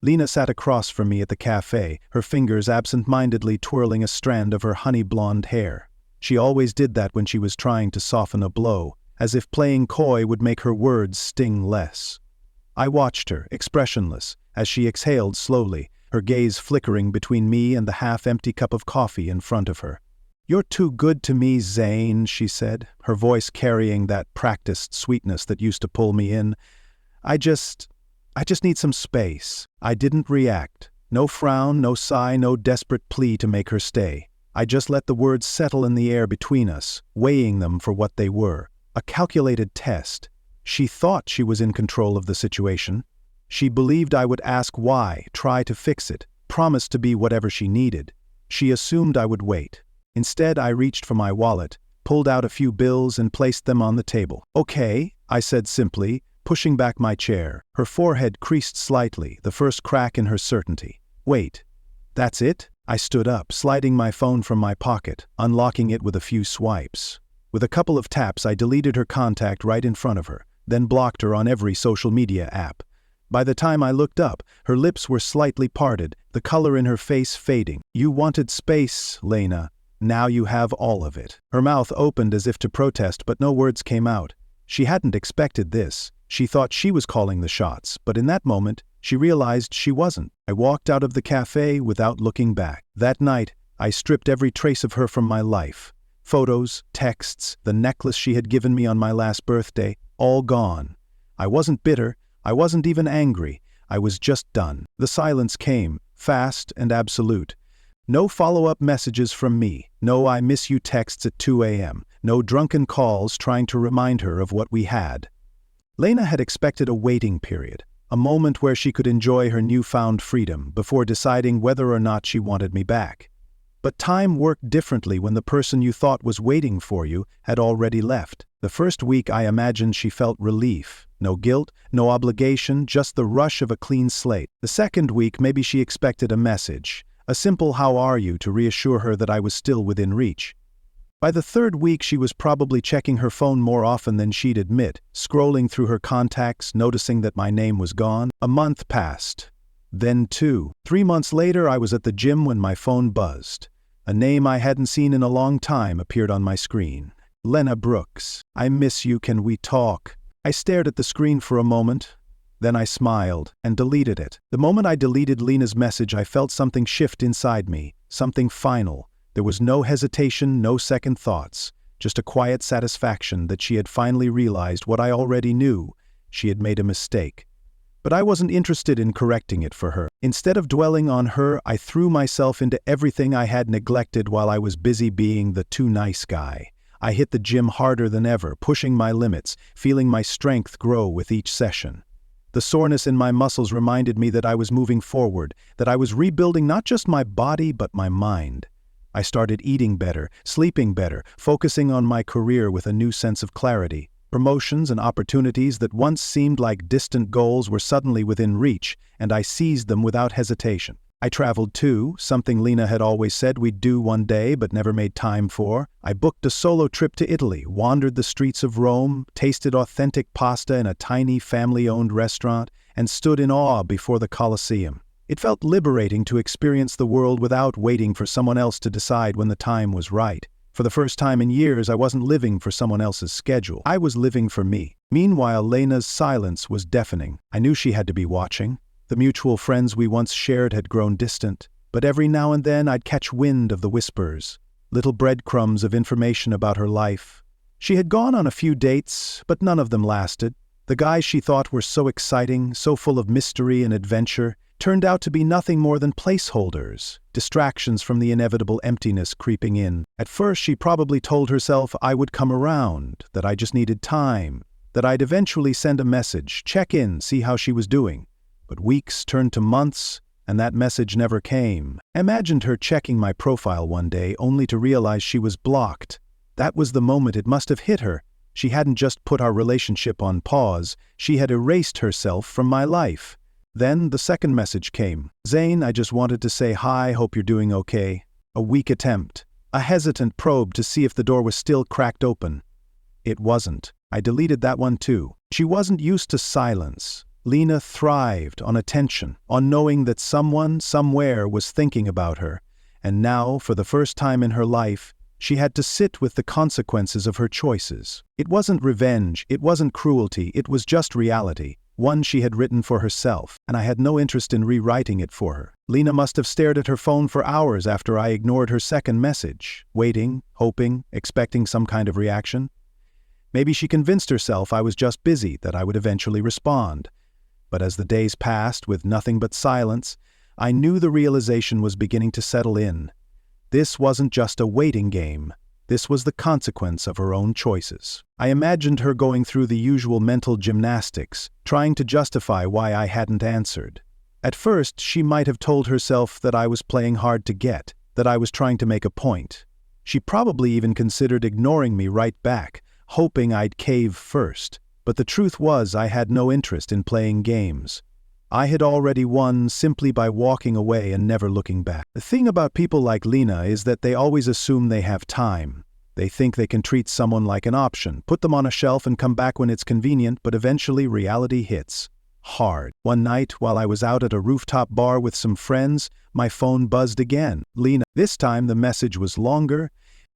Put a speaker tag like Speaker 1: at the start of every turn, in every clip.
Speaker 1: Lena sat across from me at the cafe, her fingers absent-mindedly twirling a strand of her honey-blonde hair. She always did that when she was trying to soften a blow, as if playing coy would make her words sting less. I watched her, expressionless, as she exhaled slowly, her gaze flickering between me and the half-empty cup of coffee in front of her. "You're too good to me, Zane," she said, her voice carrying that practiced sweetness that used to pull me in. I just need some space." I didn't react. No frown, no sigh, no desperate plea to make her stay. I just let the words settle in the air between us, weighing them for what they were. A calculated test. She thought she was in control of the situation. She believed I would ask why, try to fix it, promise to be whatever she needed. She assumed I would wait. Instead, I reached for my wallet, pulled out a few bills and placed them on the table. "Okay," I said simply, pushing back my chair. Her forehead creased slightly, the first crack in her certainty. "Wait. That's it?" I stood up, sliding my phone from my pocket, unlocking it with a few swipes. With a couple of taps, I deleted her contact right in front of her, then blocked her on every social media app. By the time I looked up, her lips were slightly parted, the color in her face fading. "You wanted space, Lena. Now you have all of it." Her mouth opened as if to protest, but no words came out. She hadn't expected this. She thought she was calling the shots, but in that moment, she realized she wasn't. I walked out of the cafe without looking back. That night, I stripped every trace of her from my life. Photos, texts, the necklace she had given me on my last birthday, all gone. I wasn't bitter, I wasn't even angry, I was just done. The silence came, fast and absolute. No follow-up messages from me, no "I miss you" texts at 2 a.m., no drunken calls trying to remind her of what we had. Lena had expected a waiting period, a moment where she could enjoy her newfound freedom before deciding whether or not she wanted me back. But time worked differently when the person you thought was waiting for you had already left. The first week I imagined she felt relief. No guilt, no obligation, just the rush of a clean slate. The second week maybe she expected a message, a simple "how are you" to reassure her that I was still within reach. By the third week she was probably checking her phone more often than she'd admit, scrolling through her contacts, noticing that my name was gone. A month passed. Then 2. 3 months later I was at the gym when my phone buzzed. A name I hadn't seen in a long time appeared on my screen. "Lena Brooks. I miss you, can we talk?" I stared at the screen for a moment. Then I smiled and deleted it. The moment I deleted Lena's message, I felt something shift inside me, something final. There was no hesitation, no second thoughts, just a quiet satisfaction that she had finally realized what I already knew. She had made a mistake. But I wasn't interested in correcting it for her. Instead of dwelling on her, I threw myself into everything I had neglected while I was busy being the too nice guy. I hit the gym harder than ever, pushing my limits, feeling my strength grow with each session. The soreness in my muscles reminded me that I was moving forward, that I was rebuilding not just my body but my mind. I started eating better, sleeping better, focusing on my career with a new sense of clarity. Promotions and opportunities that once seemed like distant goals were suddenly within reach, and I seized them without hesitation. I traveled too, something Lena had always said we'd do one day but never made time for. I booked a solo trip to Italy, wandered the streets of Rome, tasted authentic pasta in a tiny family-owned restaurant, and stood in awe before the Colosseum. It felt liberating to experience the world without waiting for someone else to decide when the time was right. For the first time in years, I wasn't living for someone else's schedule. I was living for me. Meanwhile, Lena's silence was deafening. I knew she had to be watching. The mutual friends we once shared had grown distant, but every now and then I'd catch wind of the whispers, little breadcrumbs of information about her life. She had gone on a few dates, but none of them lasted. The guys she thought were so exciting, so full of mystery and adventure, turned out to be nothing more than placeholders, distractions from the inevitable emptiness creeping in. At first she probably told herself I would come around, that I just needed time, that I'd eventually send a message, check in, see how she was doing. But weeks turned to months, and that message never came. I imagined her checking my profile one day, only to realize she was blocked. That was the moment it must have hit her. She hadn't just put our relationship on pause, she had erased herself from my life. Then the second message came. "Zane, I just wanted to say hi, hope you're doing okay." A weak attempt. A hesitant probe to see if the door was still cracked open. It wasn't. I deleted that one too. She wasn't used to silence. Lena thrived on attention, on knowing that someone, somewhere was thinking about her, and now, for the first time in her life, she had to sit with the consequences of her choices. It wasn't revenge, it wasn't cruelty, it was just reality, one she had written for herself, and I had no interest in rewriting it for her. Lena must have stared at her phone for hours after I ignored her second message, waiting, hoping, expecting some kind of reaction. Maybe she convinced herself I was just busy, that I would eventually respond. But as the days passed with nothing but silence, I knew the realization was beginning to settle in. This wasn't just a waiting game. This was the consequence of her own choices. I imagined her going through the usual mental gymnastics, trying to justify why I hadn't answered. At first, she might have told herself that I was playing hard to get, that I was trying to make a point. She probably even considered ignoring me right back, hoping I'd cave first. But the truth was I had no interest in playing games. I had already won simply by walking away and never looking back. The thing about people like Lena is that they always assume they have time. They think they can treat someone like an option, put them on a shelf and come back when it's convenient, but eventually reality hits. Hard. One night, while I was out at a rooftop bar with some friends, my phone buzzed again. Lena. This time the message was longer.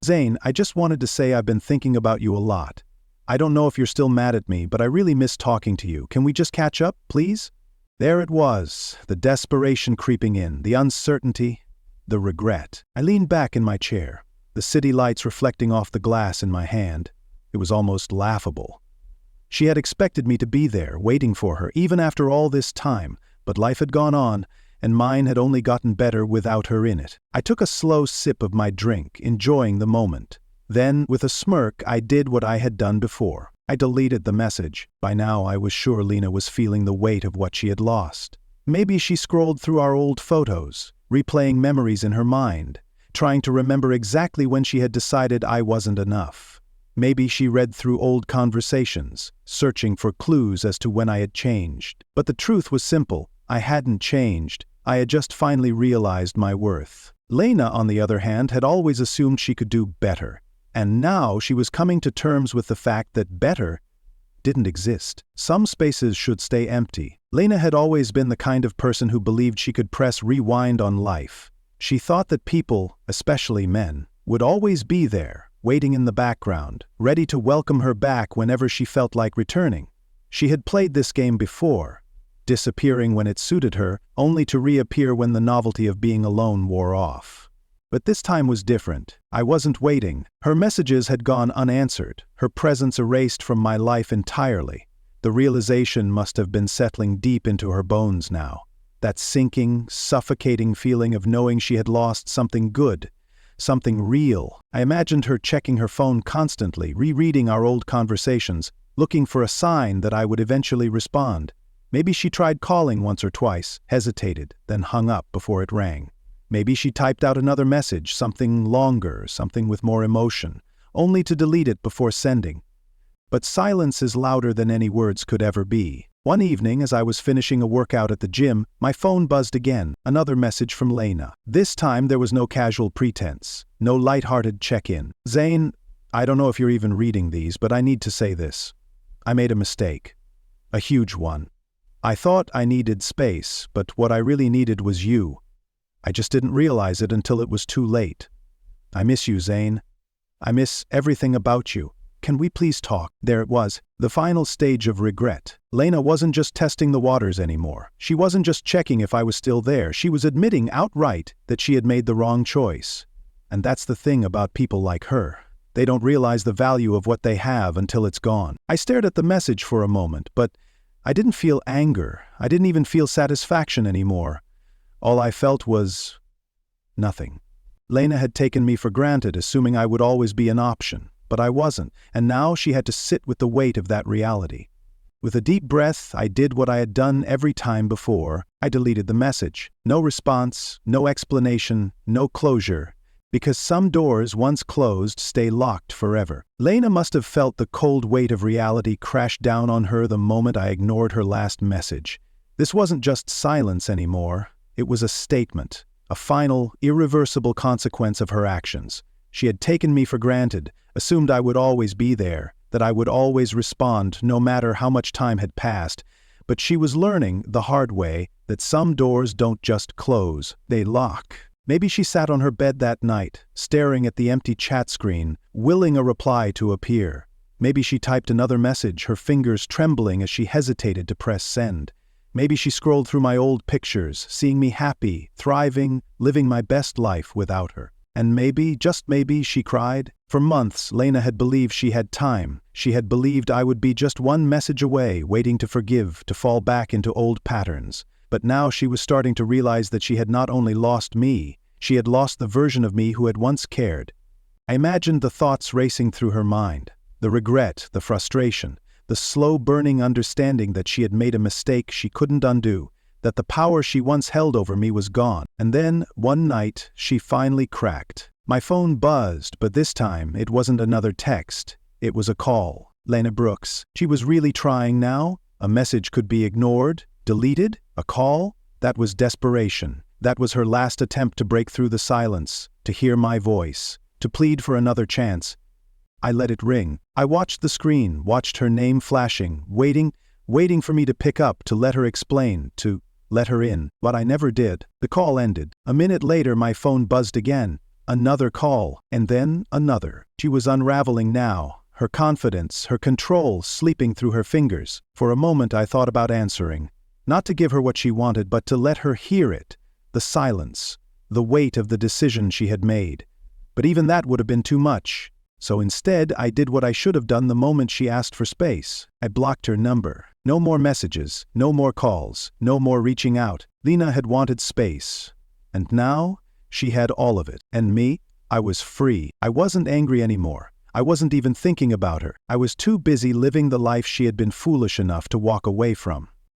Speaker 1: Zane, I just wanted to say I've been thinking about you a lot. I don't know if you're still mad at me, but I really miss talking to you. Can we just catch up, please? There it was, the desperation creeping in, the uncertainty, the regret. I leaned back in my chair, the city lights reflecting off the glass in my hand. It was almost laughable. She had expected me to be there, waiting for her, even after all this time, but life had gone on, and mine had only gotten better without her in it. I took a slow sip of my drink, enjoying the moment. Then, with a smirk, I did what I had done before. I deleted the message. By now, I was sure Lena was feeling the weight of what she had lost. Maybe she scrolled through our old photos, replaying memories in her mind, trying to remember exactly when she had decided I wasn't enough. Maybe she read through old conversations, searching for clues as to when I had changed. But the truth was simple. I hadn't changed. I had just finally realized my worth. Lena, on the other hand, had always assumed she could do better. And now she was coming to terms with the fact that better didn't exist. Some spaces should stay empty. Lena had always been the kind of person who believed she could press rewind on life. She thought that people, especially men, would always be there, waiting in the background, ready to welcome her back whenever she felt like returning. She had played this game before, disappearing when it suited her, only to reappear when the novelty of being alone wore off. But this time was different. I wasn't waiting. Her messages had gone unanswered, her presence erased from my life entirely. The realization must have been settling deep into her bones now. That sinking, suffocating feeling of knowing she had lost something good, something real. I imagined her checking her phone constantly, rereading our old conversations, looking for a sign that I would eventually respond. Maybe she tried calling once or twice, hesitated, then hung up before it rang. Maybe she typed out another message, something longer, something with more emotion, only to delete it before sending. But silence is louder than any words could ever be. One evening, as I was finishing a workout at the gym, my phone buzzed again, another message from Lena. This time there was no casual pretense, no light-hearted check-in. Zane, I don't know if you're even reading these, but I need to say this. I made a mistake. A huge one. I thought I needed space, but what I really needed was you. I just didn't realize it until it was too late. I miss you, Zane. I miss everything about you. Can we please talk? There it was, the final stage of regret. Lena wasn't just testing the waters anymore. She wasn't just checking if I was still there. She was admitting outright that she had made the wrong choice. And that's the thing about people like her. They don't realize the value of what they have until it's gone. I stared at the message for a moment, but I didn't feel anger. I didn't even feel satisfaction anymore. All I felt was nothing. Lena had taken me for granted, assuming I would always be an option, but I wasn't, and now she had to sit with the weight of that reality. With a deep breath, I did what I had done every time before. I deleted the message. No response, no explanation, no closure, because some doors, once closed, stay locked forever. Lena must have felt the cold weight of reality crash down on her the moment I ignored her last message. This wasn't just silence anymore. It was a statement, a final, irreversible consequence of her actions. She had taken me for granted, assumed I would always be there, that I would always respond no matter how much time had passed, But she was learning, the hard way, that some doors don't just close, they lock. Maybe she sat on her bed that night, staring at the empty chat screen, willing a reply to appear. Maybe she typed another message, her fingers trembling as she hesitated to press send. Maybe she scrolled through my old pictures, seeing me happy, thriving, living my best life without her. And maybe, just maybe, she cried. For months, Lena had believed she had time. She had believed I would be just one message away, waiting to forgive, to fall back into old patterns. But now she was starting to realize that she had not only lost me, she had lost the version of me who had once cared. I imagined the thoughts racing through her mind, the regret, the frustration, the slow-burning understanding that she had made a mistake she couldn't undo, that the power she once held over me was gone. And then, one night, she finally cracked. My phone buzzed, but this time it wasn't another text. It was a call. Lena Brooks. She was really trying now? A message could be ignored? Deleted? A call? That was desperation. That was her last attempt to break through the silence, to hear my voice, to plead for another chance. I let it ring. I watched the screen, watched her name flashing, waiting for me to pick up, to let her explain, to let her in. But I never did. The call ended. A minute later my phone buzzed again. Another call, and then another. She was unraveling now, her confidence, her control slipping through her fingers. For a moment I thought about answering. Not to give her what she wanted, but to let her hear it. The silence, the weight of the decision she had made. But even that would have been too much. So instead, I did what I should have done the moment she asked for space. I blocked her number. No more messages, no more calls, no more reaching out. Lena had wanted space. And now, she had all of it. And me? I was free. I wasn't angry anymore. I wasn't even thinking about her. I was too busy living the life she had been foolish enough to walk away from.